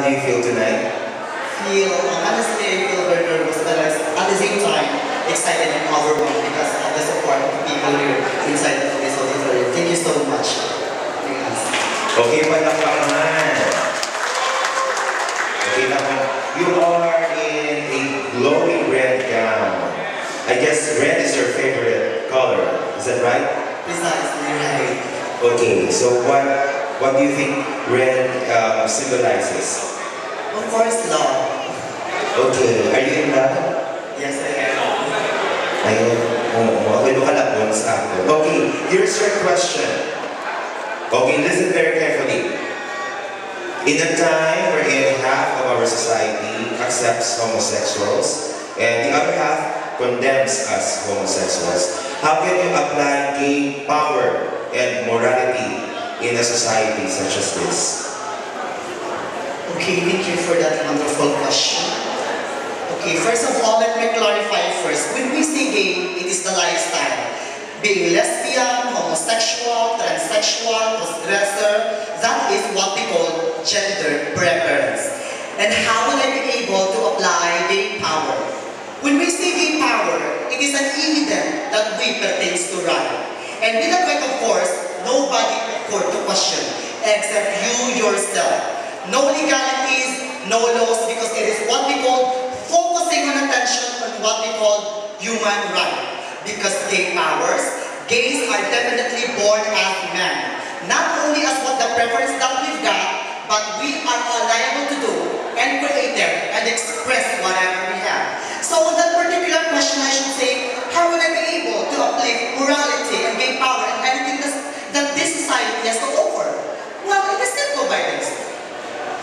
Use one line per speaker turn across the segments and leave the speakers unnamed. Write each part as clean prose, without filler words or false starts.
do you feel tonight?
Honestly, I feel very nervous, but at the same time, excited and overwhelmed because of the support of the people here inside of this auditorium. Thank you so much. Yes.
Okay, palakpakan. Okay, now, you are in a glowing red gown. I guess red is your favorite color. Is that right?
Precisely right.
Okay, so what do you think red symbolizes?
Of course, love.
Okay, are you in love?
Yes, I am.
Ayun, okay, lukalabon sa ako. Okay, here's your question. Okay, listen very carefully. In a time wherein half of our society accepts homosexuals and the other half condemns us homosexuals, how can you apply gay power and morality in a society such as this?
Okay, thank you for that wonderful question. Okay, first of all, let me clarify first. When we say gay, it is the lifestyle. Being lesbian, homosexual, transsexual, crossdresser, that is what we call gender preference. And how will I be able to apply gay power? When we say gay power, it is an evidence that we pertain to right. And with that right, of course, nobody court to question except you yourself. No legalities, no laws, because it is what we call focusing on attention on what we call human right. Because gay powers, gays are definitely born as men. Not only as what the preference that we've got, but we are all liable to do and creative and express whatever we have. So on that particular question, I should say, how will I be able to uplift morality and gay power and anything that this society has to offer? Well, it is simple by this.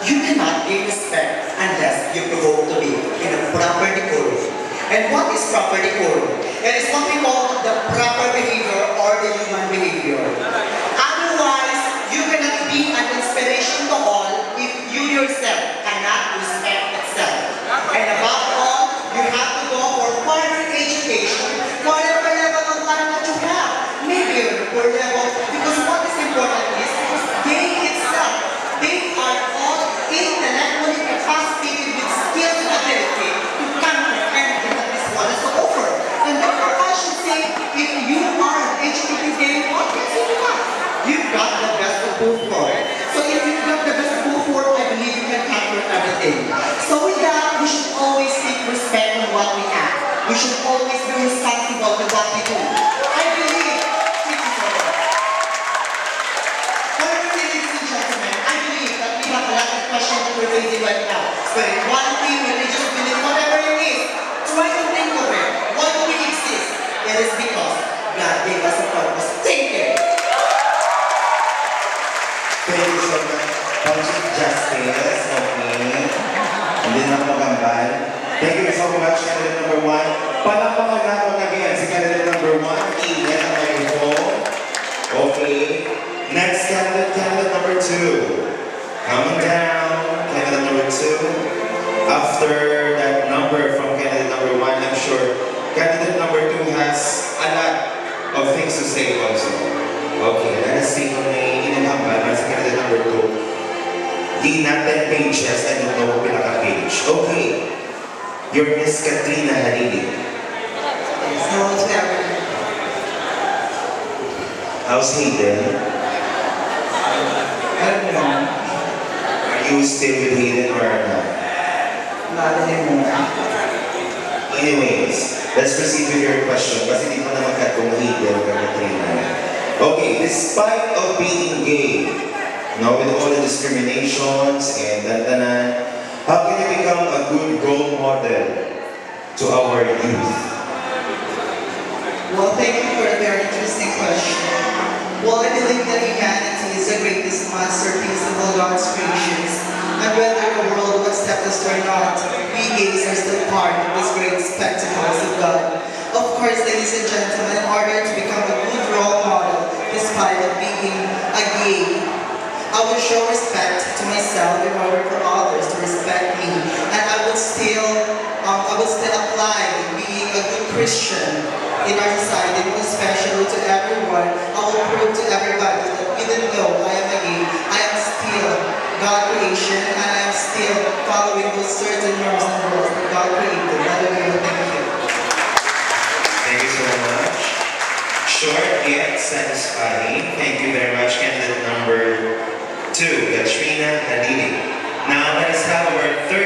You cannot give respect unless you provoke to be in a proper decorum. And what is proper decorum? It is what we call the proper behavior or the human behavior. Otherwise, you cannot be an inspiration to all if you yourself cannot respect itself. And above all, you have to go for further education, whatever level of life that you have. Maybe on a poor level, because what is important is they itself, they are all intellectually capacitated with skills and ability to counter anything that this world has to offer. And therefore, I should say, if you are an educated gay, what can you do? You've got the best of both worlds. So if you've got the best of both worlds, I believe you can conquer everything. So with that, we should always seek respect on what we have. We should always be responsible to what we do. I believe, thank you so much. However, ladies and gentlemen, I believe that we have a lot of questions that we're facing right now. Spirituality, religious belief, whatever it is, try to think of it. Why do we exist? It is because God gave us a purpose. Thank you.
Thank you so much. Chief Justice, okay. Hindi na ako magambal. Thank you so much, candidate number 1. Palakpakan natin again si candidate number 1. Iyan ang microphone. Okay. Next candidate number 2. Coming down, candidate number 2. After that number from candidate number 1, I'm sure candidate number 2 has a lot of things to say also. Okay, let us see kung may inilhamban sa candidate number 2. Di natin pages, I don't know kung pinaka-page. Okay. You're Miss Katrina Halili. How's Hayden?
I don't know.
Are you still with Hayden or not?
Not anymore.
Anyways, let's proceed with your question kasi di pa naman katong Hayden or Katrina. Okay, despite of being gay, with all the discriminations and dandanan, how can you become a good role model to our youth?
Well, thank you for a very interesting question. Well, I believe that humanity is the greatest masterpiece of all God's creations. And whether the world will accept us or not, we gays are still part of this great spectacles of God. Of course, ladies and gentlemen, in order to become a good role model, despite of being a gay, I will show respect to myself in order for others to respect me. And I would still apply being a good Christian in our society, especially to everyone. I will prove to everybody that even though I am a gay, I am still God creation and I am still
Short yet satisfying. Thank you very much, candidate number 2, Katrina Halili. Now let us have our third